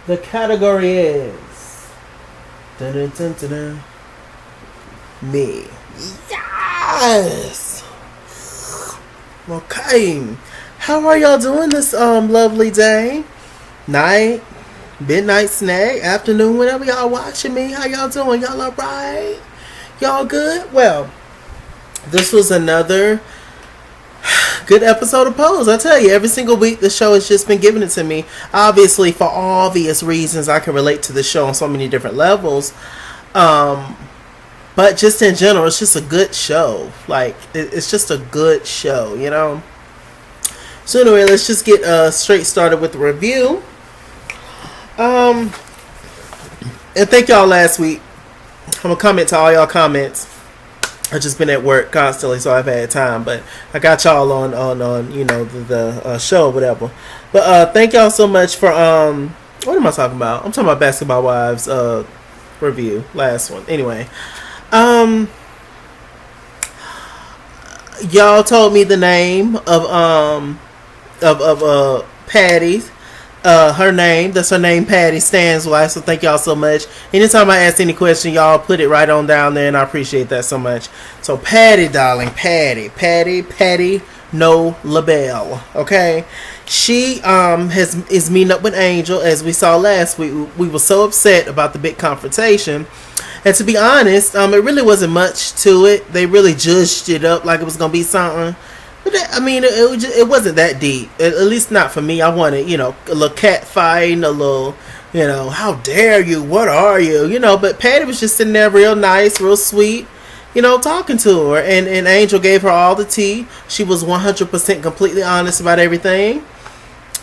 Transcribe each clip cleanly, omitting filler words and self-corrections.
The category is dun, dun, dun, dun, dun, me. Yes. Okay. How are y'all doing this lovely day, night, midnight snack, afternoon, whenever y'all watching me? How y'all doing? Y'all alright? Y'all good? Well, this was another good episode of Pose. I tell you, every single week the show has just been giving it to me. Obviously, for obvious reasons, I can relate to the show on so many different levels. But just in general, it's just a good show. Like, it's just a good show, you know? So anyway, let's just get straight started with the review. And thank y'all last week. I'm going to comment to all y'all comments. I've just been at work constantly, so I've had time. But I got y'all on you know, the show or whatever. But thank y'all so much for, what am I talking about? I'm talking about Basketball Wives review, last one. Anyway. Y'all told me the name of Patty. Her name, that's her name, Patty Stan's wife. So thank y'all so much. Anytime I ask any question, y'all put it right on down there, and I appreciate that so much. So Patty, darling, Patty, no label. Okay, she is meeting up with Angel, as we saw last week. We were so upset about the big confrontation. And to be honest, it really wasn't much to it. They really judged it up like it was going to be something. But it wasn't that deep. At least not for me. I wanted, you know, a little cat fighting, a little, you know, how dare you? What are you? You know, but Patty was just sitting there real nice, real sweet, you know, talking to her. And Angel gave her all the tea. She was 100% completely honest about everything.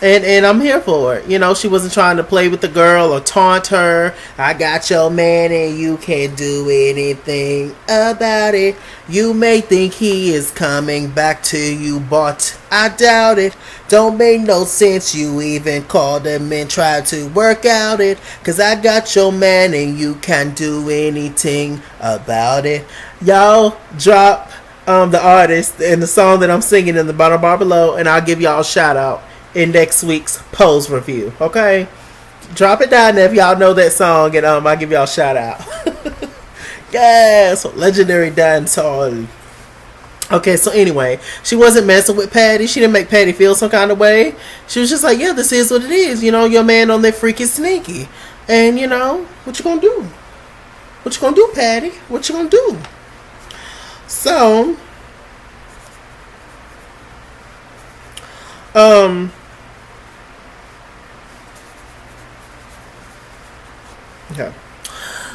And I'm here for it. You know, she wasn't trying to play with the girl or taunt her. I got your man and you can't do anything about it. You may think he is coming back to you, but I doubt it. Don't make no sense you even called him and tried to work out it. Cause I got your man and you can't do anything about it. Y'all drop the artist and the song that I'm singing in the bottom bar below, and I'll give y'all a shout out in next week's Pose review. Okay, drop it down there if y'all know that song, and I'll give y'all a shout out. Yes, legendary dancehall. Okay, so anyway, she wasn't messing with Patty. She didn't make Patty feel some kind of way. She was just like, yeah, this is what it is. You know, your man on that freaky sneaky, and you know what you gonna do? What you gonna do, Patty? What you gonna do? So okay.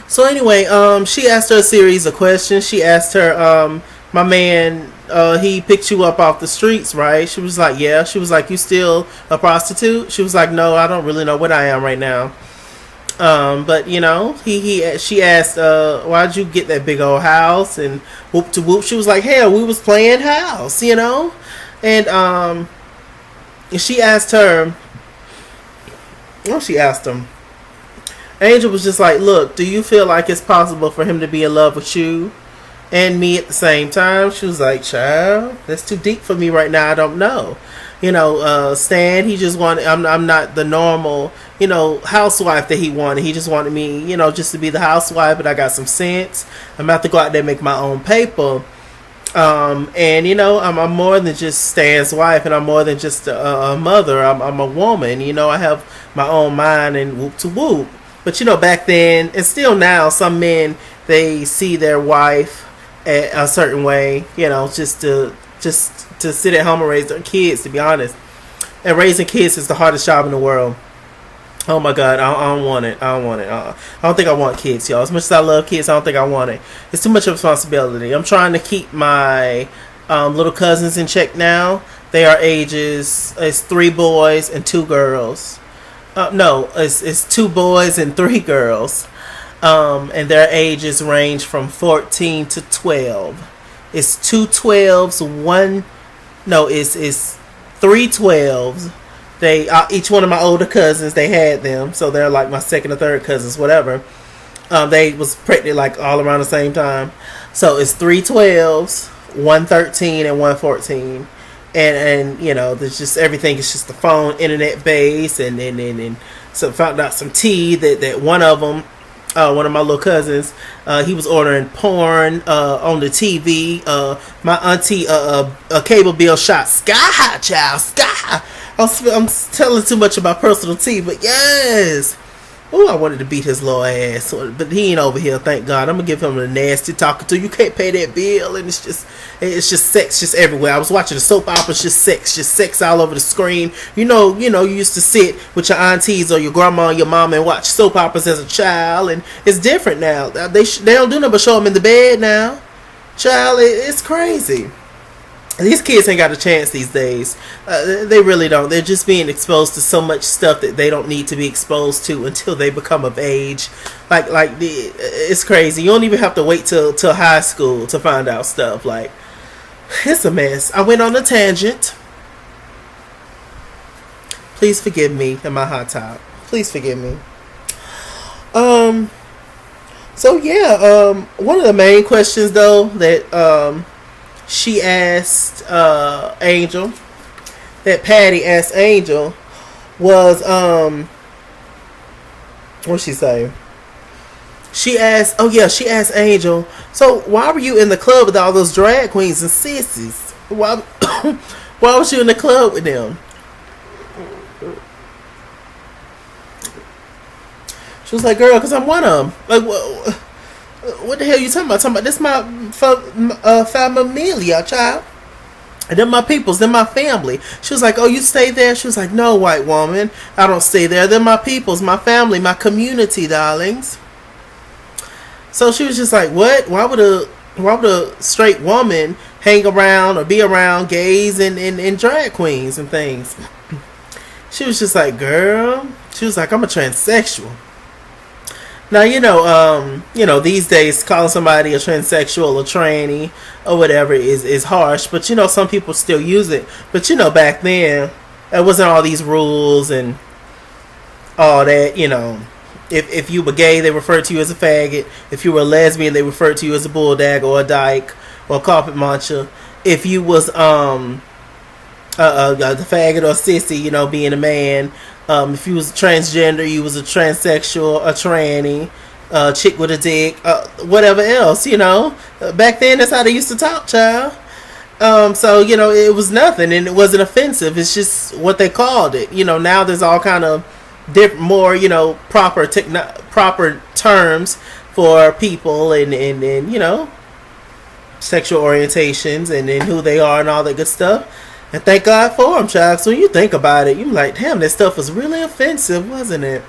So anyway, she asked her a series of questions. She asked her, my man, he picked you up off the streets, right? She was like, yeah. She was like, you still a prostitute? She was like, no, I don't really know what I am right now. But you know, she asked, why'd you get that big old house? And whoop to whoop. She was like, hell, we was playing house, you know? And she asked her, well, she asked him, Angel was just like, look, do you feel like it's possible for him to be in love with you and me at the same time? She was like, child, that's too deep for me right now. I don't know. You know, Stan, he just wanted, I'm not the normal, you know, housewife that he wanted. He just wanted me, you know, just to be the housewife, but I got some sense. I'm about to go out there and make my own paper. And you know, I'm more than just Stan's wife, and I'm more than just a mother. I'm a woman, you know, I have my own mind, and whoop to whoop. But you know, back then, and still now, some men, they see their wife a certain way, you know, just to sit at home and raise their kids, to be honest. And raising kids is the hardest job in the world. Oh my God, I don't want it. I don't want it. I don't think I want kids, y'all. As much as I love kids, I don't think I want it. It's too much of a responsibility. I'm trying to keep my little cousins in check now. They are ages, it's 3 boys and 2 girls. No, it's 2 boys and 3 girls. And their ages range from 14 to 12. It's 2 12s, it's 3 12s. They each one of my older cousins, they had them, so they're like my second or third cousins, whatever. They was pregnant like all around the same time. So it's 3 12s, 1 13, and 1 14. and there's just everything is just the phone, internet based, and so found out some tea that one of them, one of my little cousins, he was ordering porn on the TV. My auntie, a cable bill shot sky high, child, sky high. I'm telling too much about personal tea, but yes. Oh, I wanted to beat his little ass, but he ain't over here. Thank God. I'm gonna give him a nasty talking to. You can't pay that bill, and it's just sex, just everywhere. I was watching the soap operas, just sex all over the screen. You used to sit with your aunties or your grandma or your mom and watch soap operas as a child, and it's different now. They don't do nothing but show them in the bed now. Child, it's crazy. These kids ain't got a chance these days. They really don't. They're just being exposed to so much stuff that they don't need to be exposed to until they become of age. It's crazy. You don't even have to wait till high school to find out stuff. Like, it's a mess. I went on a tangent. Please forgive me and my hot top. Please forgive me. So yeah. One of the main questions though that she asked Angel, that Patty asked Angel, was what'd she say? She asked Angel, so why were you in the club with all those drag queens and sissies? Why was you in the club with them? She was like, girl, because I'm one of them. Like, what the hell you talking about? This my familia, child. And they're my peoples. They're my family. She was like, oh, you stay there? She was like, no, white woman. I don't stay there. They're my peoples, my family, my community, darlings. So she was just like, what? Why would a straight woman hang around or be around gays and drag queens and things? She was just like, girl. She was like, I'm a transsexual. Now, these days calling somebody a transsexual or tranny or whatever is harsh, but some people still use it. But back then, there wasn't all these rules and all that. If you were gay, they referred to you as a faggot. If you were a lesbian, they referred to you as a bulldog or a dyke or a carpet muncher. If you was the faggot or sissy, being a man. If you was transgender, you was a transsexual, a tranny, a chick with a dick, whatever else, Back then, that's how they used to talk, child. So, it was nothing, and it wasn't offensive. It's just what they called it. Now there's all kind of different, more, proper terms for people and sexual orientations and who they are and all that good stuff. And thank God for them, child. So when you think about it, you're like, damn, that stuff was really offensive, wasn't it?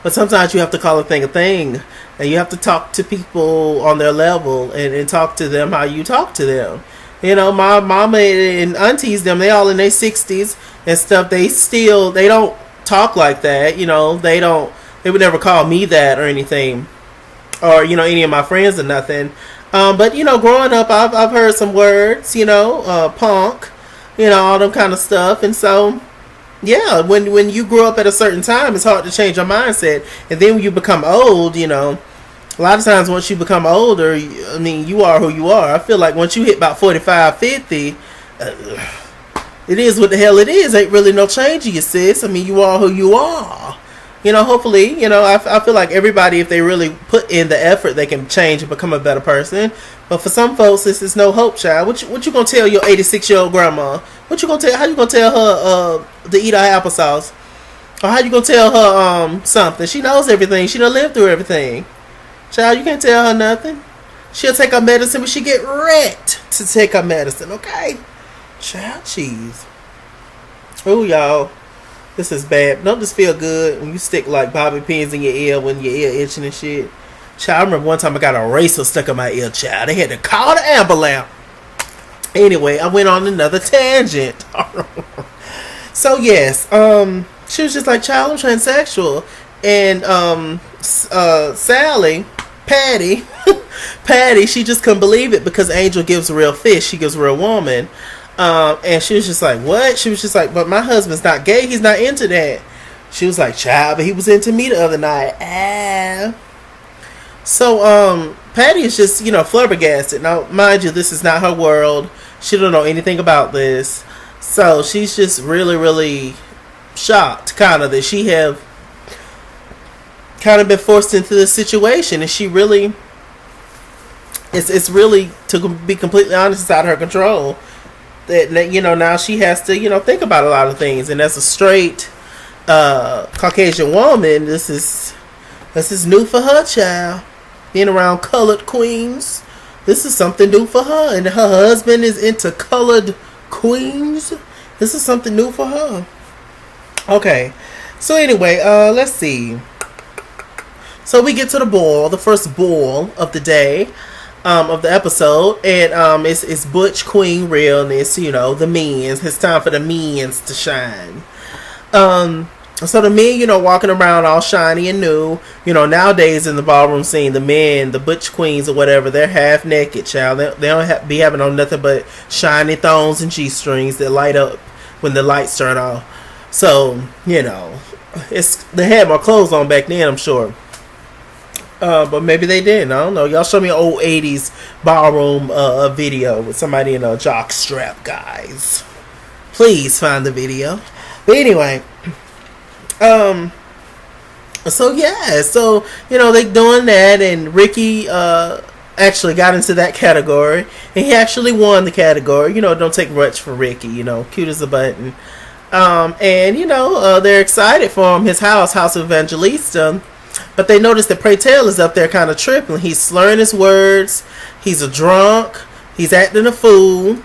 But sometimes you have to call a thing. And you have to talk to people on their level and talk to them how you talk to them. My mama and aunties, they all in their 60s and stuff. They don't talk like that. They would never call me that or anything. Or, any of my friends or nothing. But growing up, I've heard some words, punk, all them kind of stuff, and so yeah, when you grow up at a certain time, it's hard to change your mindset, and then when you become old, a lot of times once you become older, you are who you are. I feel like once you hit about 45, 50, it is what the hell it is. Ain't really no change, you sis. You are who you are. Hopefully, I feel like everybody, if they really put in the effort, they can change and become a better person. But for some folks, this is no hope, child. What you gonna tell your 86-year-old grandma? What you gonna tell? How you gonna tell her to eat her applesauce? Or how you gonna tell her something? She knows everything. She done lived through everything. Child, you can't tell her nothing. She'll take her medicine, but she get wrecked to take her medicine. Okay, child, cheese. Oh, y'all. This is bad. Don't this feel good when you stick like bobby pins in your ear when your ear itching and shit? Child, I remember one time I got a razor stuck in my ear, child. They had to call the ambulance. Anyway, I went on another tangent. So yes, she was just like, child, I'm transsexual. And Sally, Patty, she just couldn't believe it because Angel gives real fish. She gives real woman. And she was just like, what? She was just like, but my husband's not gay. He's not into that. She was like, child, but he was into me the other night. So, Patty is just, flabbergasted. Now, mind you, this is not her world. She don't know anything about this. So she's just really, really shocked, kind of, that she have kind of been forced into this situation, and she really, it's really, to be completely honest, it's out of her control. That now she has to think about a lot of things, and as a straight Caucasian woman, this is new for her, child. Being around colored queens, this is something new for her, and her husband is into colored queens. This is something new for her. Okay, so anyway, let's see. So we get to the first ball of the day, of the episode, and it's Butch Queen realness. The men's. It's time for the men's to shine. So the men, walking around all shiny and new. Nowadays in the ballroom scene, the men, the butch queens or whatever, they're half naked, child. They don't be having on nothing but shiny thongs and G-strings that light up when the lights turn off. So, they had more clothes on back then, I'm sure. But maybe they didn't. I don't know. Y'all show me an old 80s ballroom video with somebody in a jock strap, guys. Please find the video. But anyway... So they doing that, and Ricky actually got into that category, and he actually won the category. Don't take much for Ricky. Cute as a button. They're excited for him. His House of Evangelista, but they notice that Pray Tell is up there kind of tripping. He's slurring his words. He's a drunk. He's acting a fool.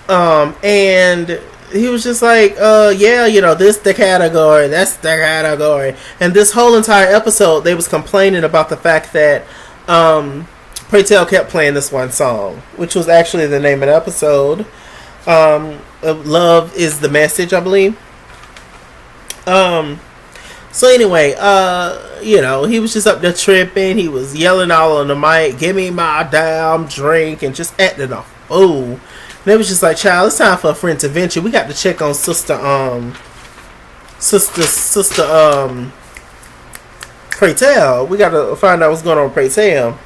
And he was just like, this the category, that's the category. And this whole entire episode, they was complaining about the fact that Pray Tell kept playing this one song, which was actually the name of the episode. Love is the Message, I believe. So anyway, he was just up there tripping. He was yelling all on the mic, give me my damn drink, and just acting a fool. And it was just like, child, it's time for a friend to venture. We got to check on sister Pray Tell. We got to find out what's going on with Pray Tell.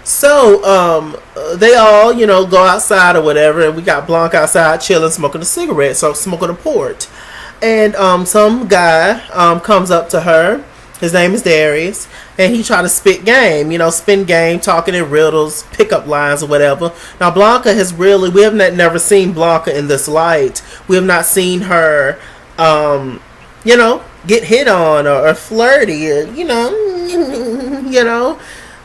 So, they all, go outside or whatever, and we got Blanc outside chilling, smoking a cigarette, so smoking a port. And some guy comes up to her. His name is Darius, and he tried to spit game, spin game, talking in riddles, pickup lines or whatever. Now Blanca we have never seen Blanca in this light. We have not seen her, get hit on or flirty,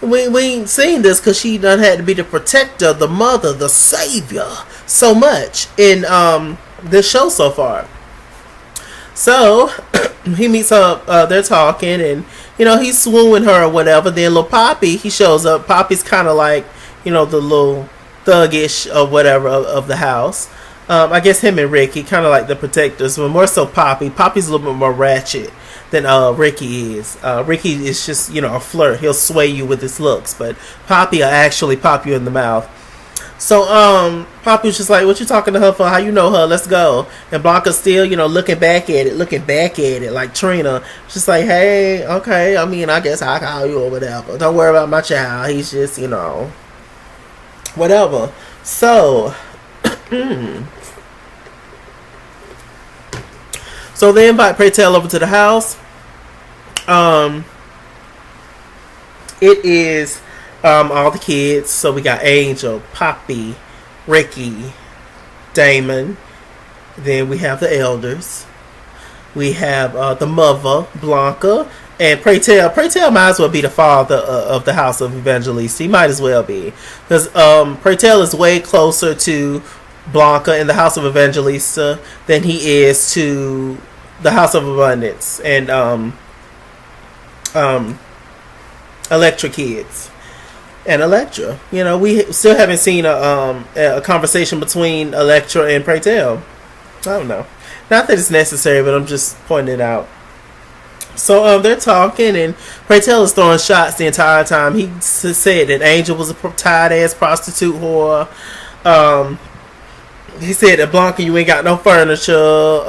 We ain't seen this because she done had to be the protector, the mother, the savior, so much in this show so far. So he meets her, they're talking, and he's swooning her or whatever. Then little Poppy, he shows up. Poppy's kind of like the little thuggish or whatever of the house. I guess him and Ricky kind of like the protectors, but more so Poppy. Poppy's a little bit more ratchet than Ricky is. Ricky is just a flirt. He'll sway you with his looks, but Poppy will actually pop you in the mouth. So Poppy was just like, what you talking to her for? How you know her? Let's go. And Blanca's still looking back at it like Trina. Just like, hey, okay, I guess I'll call you or whatever. Don't worry about my child. He's just whatever. So so they invite Pray Tell over to the house. It is all the kids. So we got Angel, Poppy, Ricky, Damon. Then we have the elders. We have the mother, Blanca, and Pray Tell. Pray Tell might as well be the father of the House of Evangelista. He might as well be, because Pray Tell is way closer to Blanca in the House of Evangelista than he is to the House of Abundance and Electra kids. And Electra, we still haven't seen a conversation between Electra and Pray Tell. I don't know. Not that it's necessary, but I'm just pointing it out. So they're talking, and Pray Tell is throwing shots the entire time. He said that Angel was a tired ass prostitute whore. He said that Blanca, you ain't got no furniture.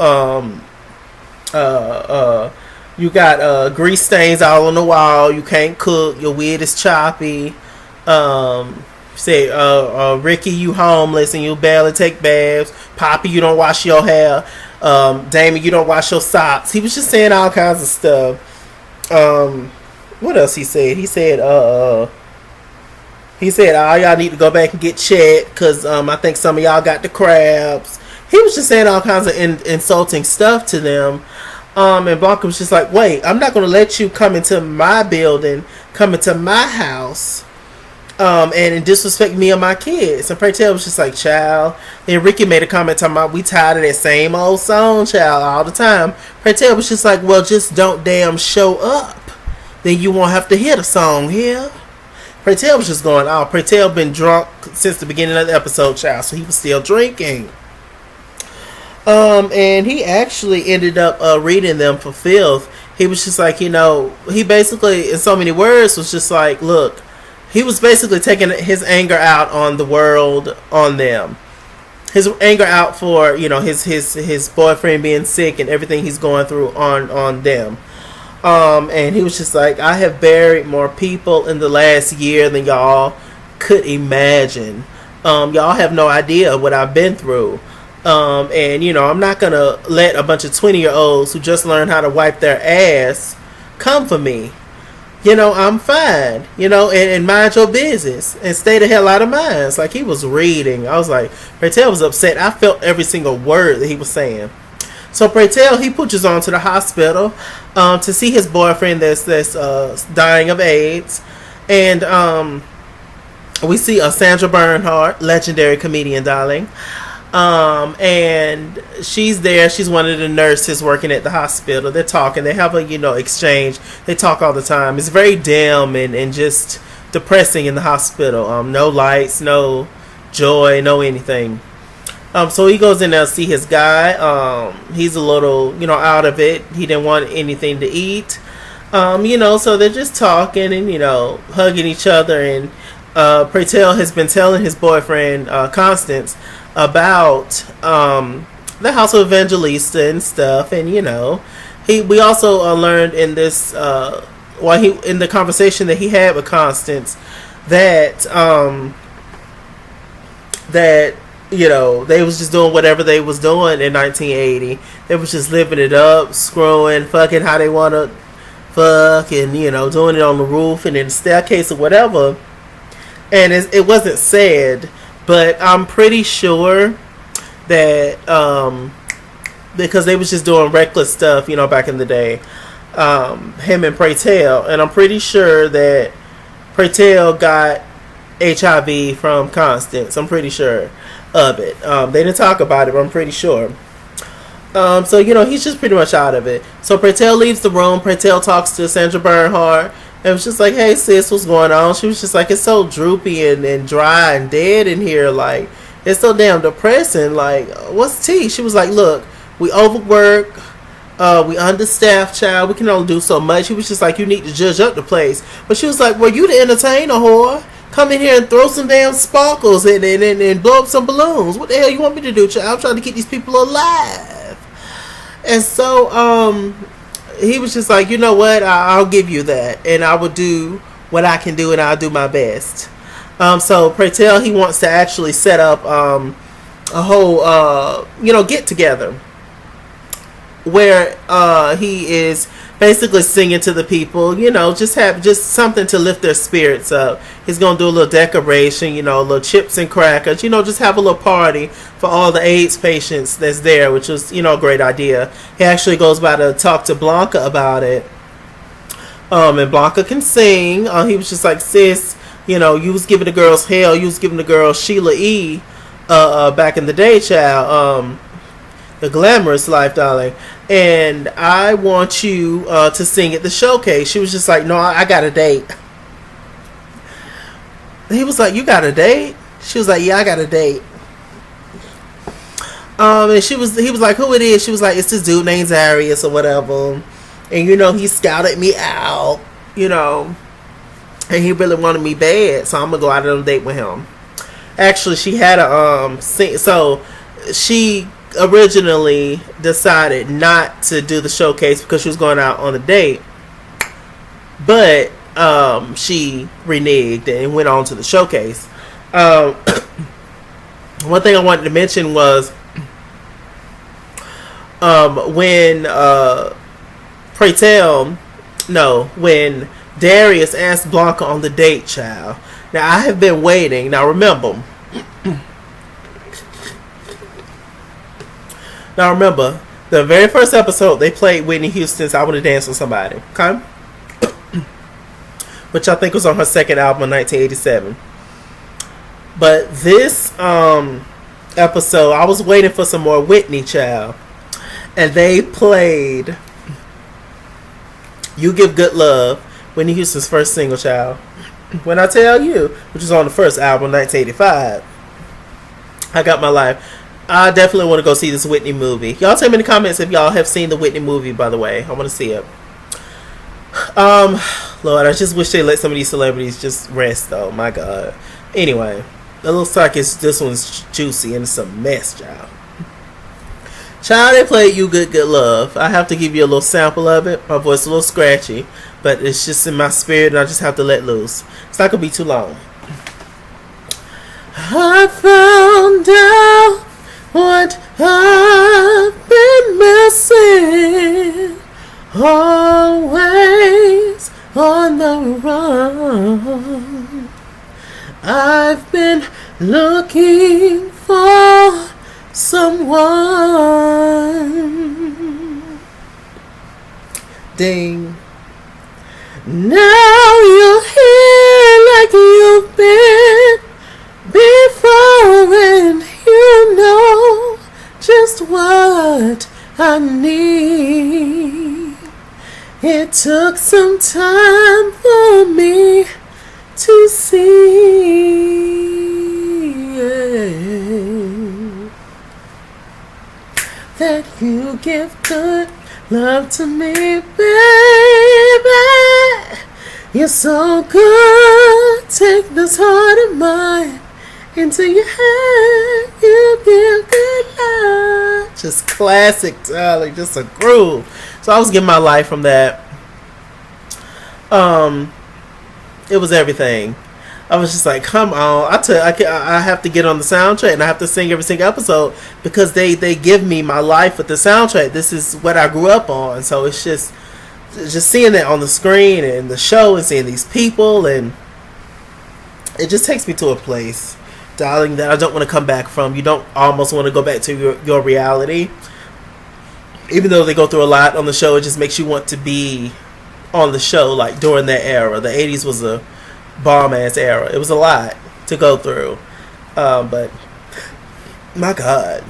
You got grease stains all on the wall. You can't cook. Your weed is choppy. Said, Ricky, you homeless and you barely take baths. Poppy, you don't wash your hair. Damon, you don't wash your socks. He was just saying all kinds of stuff. What else he said? He said, all y'all need to go back and get checked because I think some of y'all got the crabs. He was just saying all kinds of insulting stuff to them. And Blanca was just like, wait, I'm not going to let you come into my building, come into my house, and disrespect me or my kids. And Praytel was just like, child. And Ricky made a comment talking about, we tired of that same old song, child, all the time. Praytel was just like, well, just don't damn show up. Then you won't have to hear the song here. Praytel was just going, oh, Praytel been drunk since the beginning of the episode, child, so he was still drinking. And he actually ended up reading them for filth. He was just like, he basically, in so many words, was just like, look, he was basically taking his anger out on the world, on them. His anger out for, his boyfriend being sick and everything he's going through on them. And he was just like, I have buried more people in the last year than y'all could imagine. Y'all have no idea what I've been through. And I'm not gonna let a bunch of 20-year-olds who just learned how to wipe their ass come for me. I'm fine, and mind your business and stay the hell out of mine. It's like he was reading. I was like, Praytel was upset. I felt every single word that he was saying. So Praytel, he pushes on to the hospital to see his boyfriend that's dying of AIDS. And we see Sandra Bernhard, legendary comedian, darling. And she's there. She's one of the nurses working at the hospital. They're talking. They have a exchange. They talk all the time. It's very dim and just depressing in the hospital. No lights, no joy, no anything. So he goes in there to see his guy. He's a little out of it. He didn't want anything to eat. So they're just talking and hugging each other. And Praytel has been telling his boyfriend Constance about the House of Evangelista and stuff, and we also learned in this in the conversation that he had with Constance that they was just doing whatever they was doing in 1980. They was just living it up, screwing, fucking how they want to fuck, and doing it on the roof and in the staircase or whatever. And it wasn't said, but I'm pretty sure that because they was just doing reckless stuff, back in the day, him and Praytel, and I'm pretty sure that Praytel got HIV from Constance. I'm pretty sure of it. They didn't talk about it, but I'm pretty sure. So he's just pretty much out of it. So Praytel leaves the room. Praytel talks to Sandra Bernhard. And was just like, hey sis, what's going on? She was just like, it's so droopy and dry and dead in here. Like, it's so damn depressing. Like, what's tea? She was like, look, we overwork. We understaffed, child. We can only do so much. He was just like, you need to judge up the place. But she was like, well, you the entertainer, whore. Come in here and throw some damn sparkles and blow up some balloons. What the hell you want me to do, child? I'm trying to keep these people alive. And so, he was just like, you know what? I'll give you that, and I will do what I can do, and I'll do my best. So Praytel, he wants to actually set up a whole get together where he is basically singing to the people, just something to lift their spirits up. He's gonna do a little decoration, little chips and crackers, just have a little party for all the AIDS patients that's there, which was a great idea. He actually goes by to talk to Blanca about it, and Blanca can sing. He was just like, sis, you was giving the girls hell, you was giving the girls Sheila E. Back in the day, child. The glamorous life, darling. And I want you to sing at the showcase. She was just like, no, I got a date. He was like, you got a date? She was like, yeah, I got a date. And he was like, who it is? She was like, it's this dude named Zarius or whatever. And he scouted me out, and he really wanted me bad, so I'm gonna go out on a date with him. Actually, she had a so she originally decided not to do the showcase because she was going out on a date, but she reneged and went on to the showcase. Um, one thing I wanted to mention was when pray tell, no, when Darius asked Blanca on the date, child. Now I have been waiting. Now remember. The very first episode they played Whitney Houston's "I Want to Dance with Somebody," okay, which I think was on her second album in 1987. But this episode, I was waiting for some more Whitney, child, and they played "You Give Good Love," Whitney Houston's first single, child. When I tell you, which was on the first album, 1985, I got my life. I definitely want to go see this Whitney movie. Y'all tell me in the comments if y'all have seen the Whitney movie, by the way. I want to see it. Lord, I just wish they let some of these celebrities just rest, though. My God. Anyway, it looks like this one's juicy and it's a mess, child. Child, they played "You Good Good Love." I have to give you a little sample of it. My voice is a little scratchy, but it's just in my spirit and I just have to let loose. It's not going to be too long. I found out what I've been missing, always on the run. I've been looking for someone. Ding. Now you're here like you've been before, and you know just what I need. It took some time for me to see that you give good love to me, baby. You're so good. Take this heart of mine into your hand. You give good love. Just classic, darling. Just a groove. So I was getting my life from that. It was everything. I was just like, come on. I have to get on the soundtrack and I have to sing every single episode because they give me my life with the soundtrack. This is what I grew up on. So it's just seeing that on the screen and the show and seeing these people, and it just takes me to a place, darling, that I don't want to come back from. You don't almost want to go back to your reality. Even though they go through a lot on the show, it just makes you want to be on the show like during that era. The 80s was a bomb ass era. It was a lot to go through. But my God,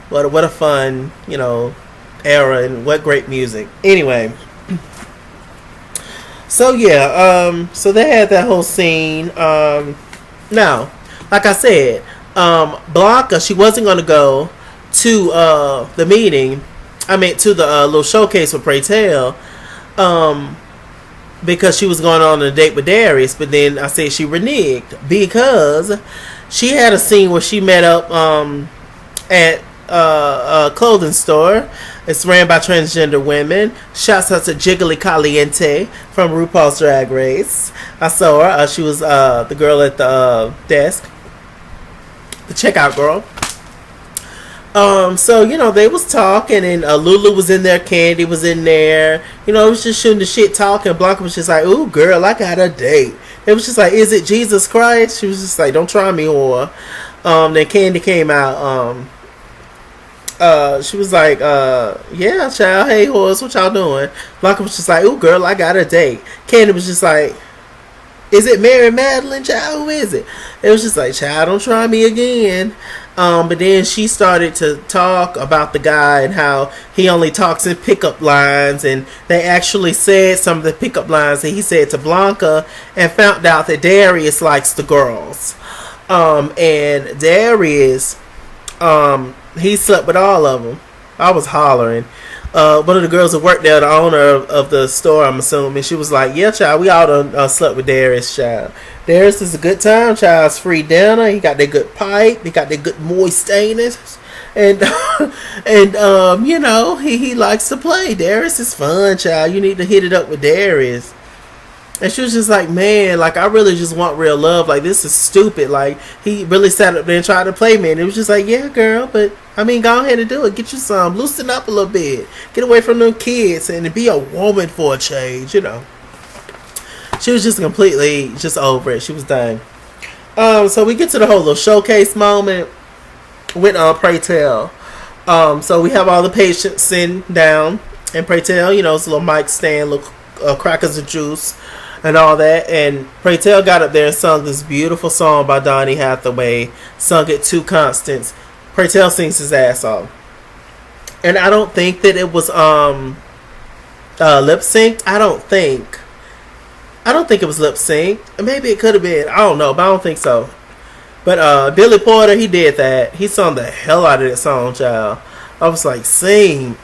what a fun, era, and what great music. Anyway, so yeah, so they had that whole scene. Now, like I said, Blanca, she wasn't gonna go to the meeting. I mean, to the little showcase with Pray Tell, because she was going on a date with Darius. But then I said she reneged because she had a scene where she met up at a clothing store. It's ran by transgender women. Shouts out to Jiggly Caliente from RuPaul's Drag Race. I saw her. She was the girl at the desk, the checkout girl. So they was talking, and Lulu was in there, Candy was in there. It was just shooting the shit, talking. Blanca was just like, "Ooh, girl, I got a date." It was just like, "Is it Jesus Christ?" She was just like, "Don't try me, whore." Then Candy came out. She was like, "Yeah, child. Hey, horse, what y'all doing?" Blanca was just like, "Ooh, girl, I got a date." Candy was just like, "Is it Mary Madeline, child? Who is it?" It was just like, "Child, don't try me again." But then she started to talk about the guy and how he only talks in pickup lines, and they actually said some of the pickup lines that he said to Blanca, and found out that Darius likes the girls. And Darius, he slept with all of them. I was hollering. One of the girls that worked there, the owner of the store, I'm assuming, she was like, "Yeah, child, we all done slept with Darius, child. Darius is a good time, child. It's free dinner. He got that good pipe. He got that good moist anus. And, he likes to play. Darius is fun, child. You need to hit it up with Darius." And she was just like, man, like, I really just want real love. Like, this is stupid. Like, he really sat up there and tried to play me. And it was just like, yeah, girl, but, I mean, go ahead and do it. Get you some. Loosen up a little bit. Get away from them kids and be a woman for a change, you know. She was just completely just over it. She was done. So we get to the whole little showcase moment with Pray Tell. So we have all the patients sitting down. And Pray Tell, you know, it's a little mic stand, little crackers of juice, and all that. And Pray Tell got up there and sung this beautiful song by Donny Hathaway. Sung it to Constance. Pray Tell sings his ass off. And I don't think that it was lip synced. I don't think it was lip synced. Maybe it could have been. I don't know, but I don't think so. But Billy Porter, he did that. He sung the hell out of that song, child. I was like, sing.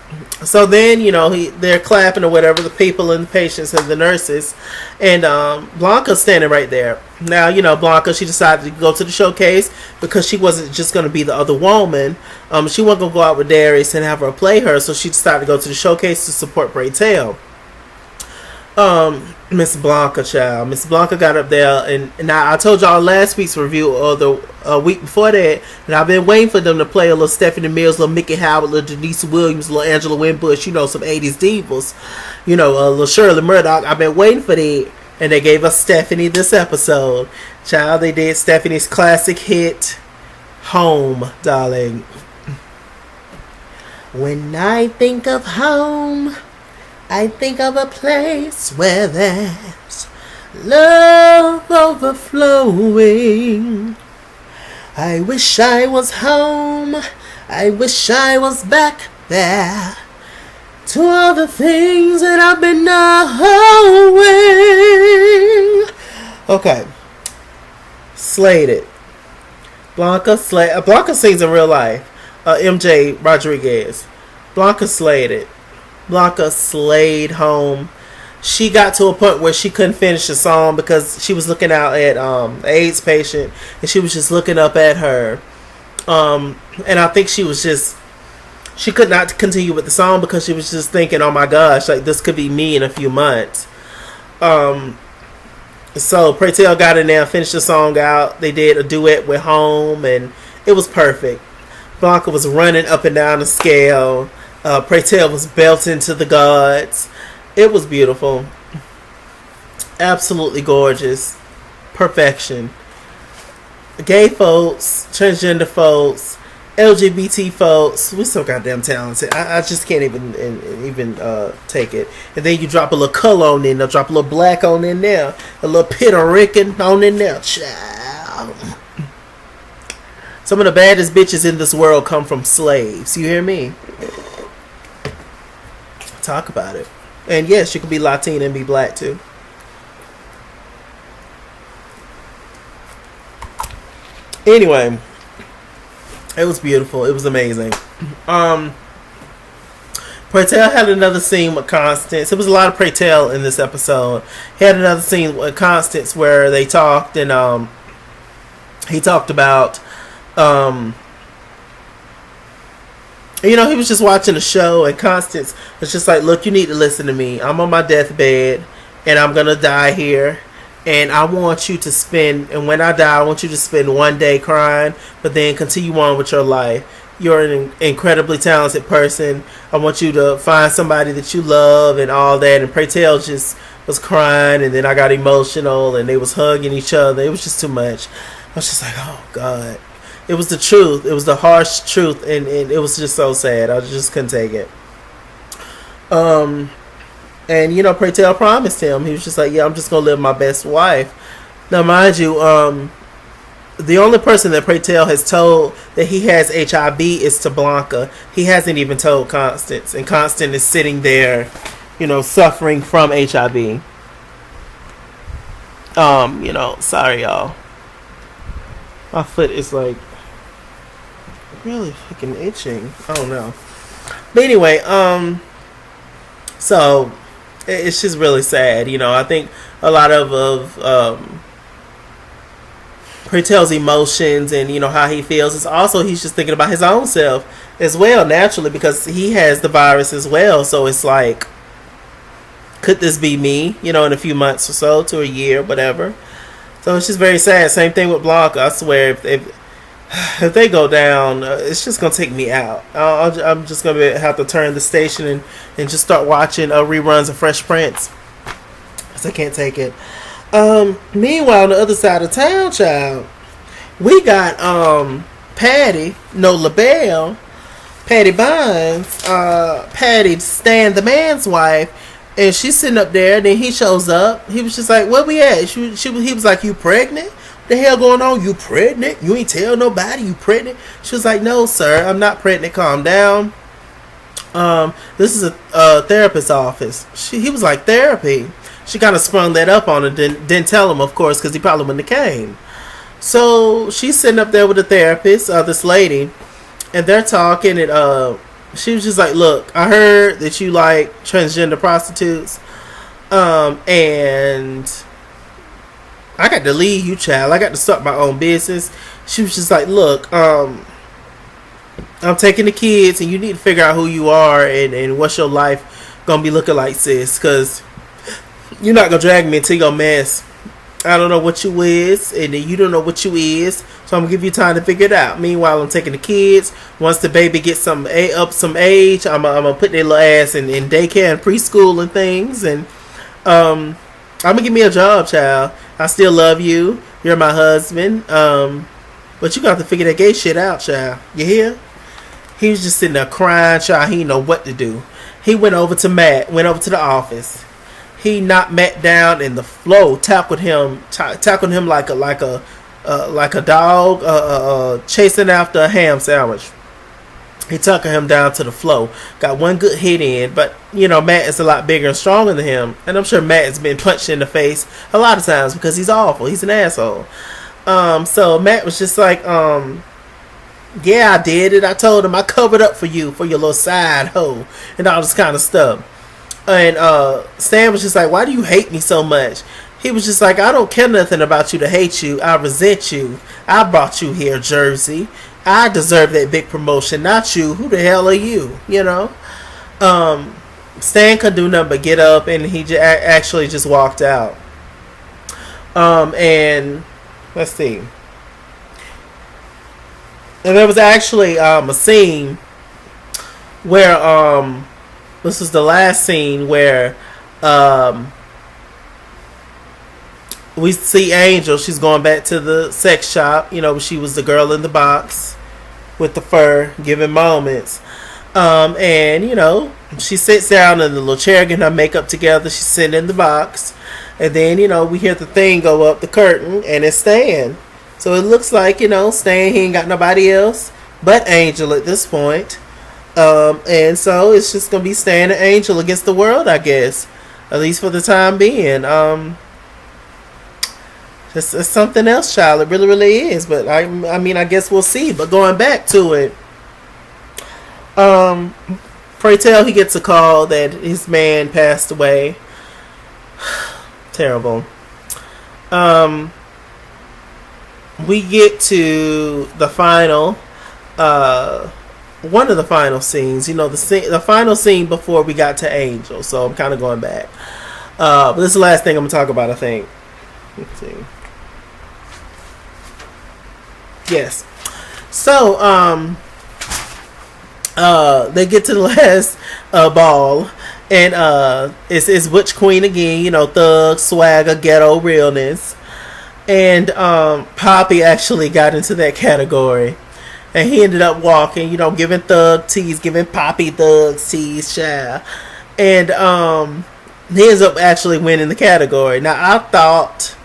So then, you know, they're clapping or whatever, the people and the patients and the nurses. And Blanca's standing right there. Now, you know, Blanca, she decided to go to the showcase because she wasn't just going to be the other woman. She wasn't going to go out with Darius and have her play her. So she decided to go to the showcase to support Pray Tell. Miss Blanca, child. Miss Blanca got up there, and I told y'all last week's review or the week before that, and I've been waiting for them to play a little Stephanie Mills, little Mickey Howard, little Denise Williams, little Angela Winbush, you know, some 80s divas, you know, little Shirley Murdoch. I've been waiting for that, and they gave us Stephanie this episode. Child, they did Stephanie's classic hit, Home, darling. When I think of home, I think of a place where there's love overflowing. I wish I was home. I wish I was back there. To all the things that I've been knowing. Okay. Slayed it. Blanca sings in real life. MJ Rodriguez. Blanca slayed it. Blanca slayed Home. She got to a point where she couldn't finish the song because she was looking out at an AIDS patient, and she was just looking up at her. And I think she could not continue with the song because she was just thinking, oh my gosh, like this could be me in a few months. So Pray Tell got in there and finished the song out. They did a duet with Home, and it was perfect. Blanca was running up and down the scale. Pray Tell was belting to the gods. It was beautiful. Absolutely gorgeous. Perfection. Gay folks, transgender folks, LGBT folks, we're so goddamn talented. I just can't even take it. And then you drop a little color on in there, drop a little black on in there, a little Puerto Rican on in there. Child. Some of the baddest bitches in this world come from slaves. You hear me? Talk about it. And yes, you can be Latina and be black too. Anyway, it was beautiful. It was amazing. Pray Tell had another scene with Constance. There was a lot of Pray Tell in this episode. He had another scene with Constance where they talked, and he talked about you know, he was just watching the show, and Constance was just like, look, you need to listen to me. I'm on my deathbed, and I'm going to die here. And I want you to spend, and when I die, I want you to spend one day crying, but then continue on with your life. You're an incredibly talented person. I want you to find somebody that you love and all that. And Pray Tell just was crying, and then I got emotional, and they was hugging each other. It was just too much. I was just like, oh, God. It was the truth. It was the harsh truth, and it was just so sad. I just couldn't take it. And you know, Pray Tell promised him. He was just like, yeah, I'm just gonna live my best life. Now, mind you, the only person that Pray Tell has told that he has HIV is to Blanca. He hasn't even told Constance, and Constance is sitting there, you know, suffering from HIV. You know, sorry, y'all. My foot is like really fucking itching. I don't know. But anyway, so it's just really sad. You know, I think a lot of Pray Tell's emotions and, you know, how he feels is also he's just thinking about his own self as well, naturally, because he has the virus as well. So it's like could this be me? In a few months or so to a year, whatever. So it's just very sad. Same thing with Blanca. I swear, if they go down, it's just gonna take me out. I'm just gonna have to turn the station and just start watching reruns of Fresh Prince, cause I can't take it. Meanwhile, on the other side of town, child, we got Patty, no LaBelle, Patty Bynes, Patty Stan the man's wife, and she's sitting up there. And then he shows up. He was just like, "Where we at?" He was like, "You pregnant? What the hell going on? You pregnant? You ain't tell nobody you pregnant?" She was like, "No, sir, I'm not pregnant. Calm down. This is a therapist's office." He was like, "Therapy?" She kind of sprung that up on him. Didn't tell him, of course, because he probably wouldn't have came. So she's sitting up there with a therapist, this lady, and they're talking. And she was just like, "Look, I heard that you like transgender prostitutes, and I got to leave you, child. I got to start my own business." She was just like, "Look, I'm taking the kids, and you need to figure out who you are and what's your life gonna be looking like, sis, because you're not gonna drag me into your mess. I don't know what you is, and you don't know what you is, so I'm gonna give you time to figure it out. Meanwhile, I'm taking the kids. Once the baby gets some age, I'm gonna put their little ass in daycare and preschool and things, and I'm gonna give me a job, child. I still love you. You're my husband, but you got to figure that gay shit out, child. You hear?" He was just sitting there crying, child. He didn't know what to do. He went over to the office. He knocked Matt down in the floor, tackled him like a dog chasing after a ham sandwich. He tackled him down to the floor. Got one good hit in, but Matt is a lot bigger and stronger than him, and I'm sure Matt has been punched in the face a lot of times because he's awful. He's an asshole. So Matt was just like, "Yeah, I did it. I told him I covered up for your little side hoe and all this kind of stuff." And Stan was just like, "Why do you hate me so much?" He was just like, "I don't care nothing about you to hate you. I resent you. I brought you here, Jersey. I deserve that big promotion, not you. Who the hell are you?" Stan couldn't do nothing but get up, and he actually just walked out. And let's see. And there was actually a scene where this is the last scene where we see Angel. She's going back to the sex shop. She was the girl in the box with the fur, giving moments. And she sits down in the little chair, getting her makeup together. She's sitting in the box, and then we hear the thing go up, the curtain, and it's Stan. So it looks like Stan, he ain't got nobody else but Angel at this point. And so it's just gonna be Stan and Angel against the world, I guess, at least for the time being. It's something else, child. It really, really is. But I mean, I guess we'll see. But going back to it, pray tell, he gets a call that his man passed away. Terrible. We get to the final. One of the final scenes, the final scene before we got to Angel. So I'm kind of going back. But this is the last thing I'm going to talk about, I think. Let's see. Yes. So, they get to the last ball. And it's Butch Queen again. Thug, swagger, ghetto, realness. And Poppy actually got into that category. And he ended up walking, giving Thug tease, giving Poppy Thug tease, child. And he ends up actually winning the category. Now, I thought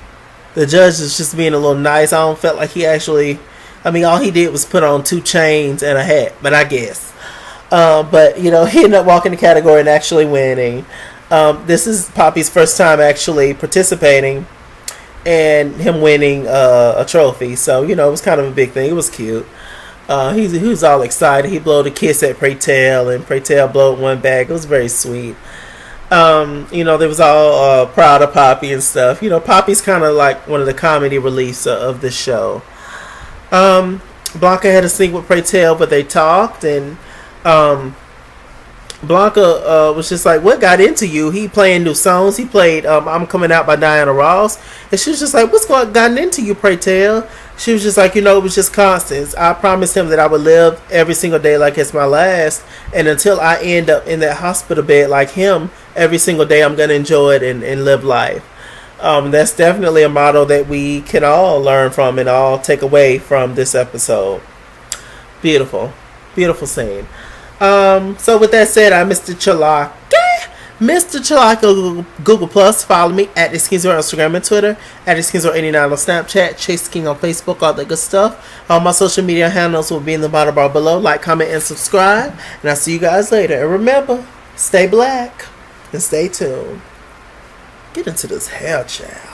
the judge was just being a little nice. I don't feel like he actually, all he did was put on 2 chains and a hat, but I guess. But, he ended up walking the category and actually winning. This is Poppy's first time actually participating and him winning a trophy. So, it was kind of a big thing. It was cute. He was all excited. He blowed a kiss at Pray Tell, and Pray Tell blowed one back. It was very sweet. They was all proud of Poppy and stuff. Poppy's kind of like one of the comedy reliefs of this show. Blanca had a scene with Pray Tell, but they talked, and Blanca was just like, "What got into you?" He playing new songs. He played "I'm Coming Out" by Diana Ross, and she was just like, "What's gotten into you, pray tell?" She was just like, "It was just constant. I promised him that I would live every single day like it's my last, and until I end up in that hospital bed like him, every single day I'm gonna enjoy it and live life." That's definitely a motto that we can all learn from and all take away from this episode. Beautiful, beautiful scene. So with that said, I'm Mr. Chalaka. Mr. Chalaka Google Plus. Follow me at ItsKingsWorld on Instagram and Twitter. At ItsKingsWorld89 on Snapchat. Chase King on Facebook. All that good stuff. All my social media handles will be in the bottom bar below. Like, comment, and subscribe. And I'll see you guys later. And remember, stay black and stay tuned. Get into this hair, child.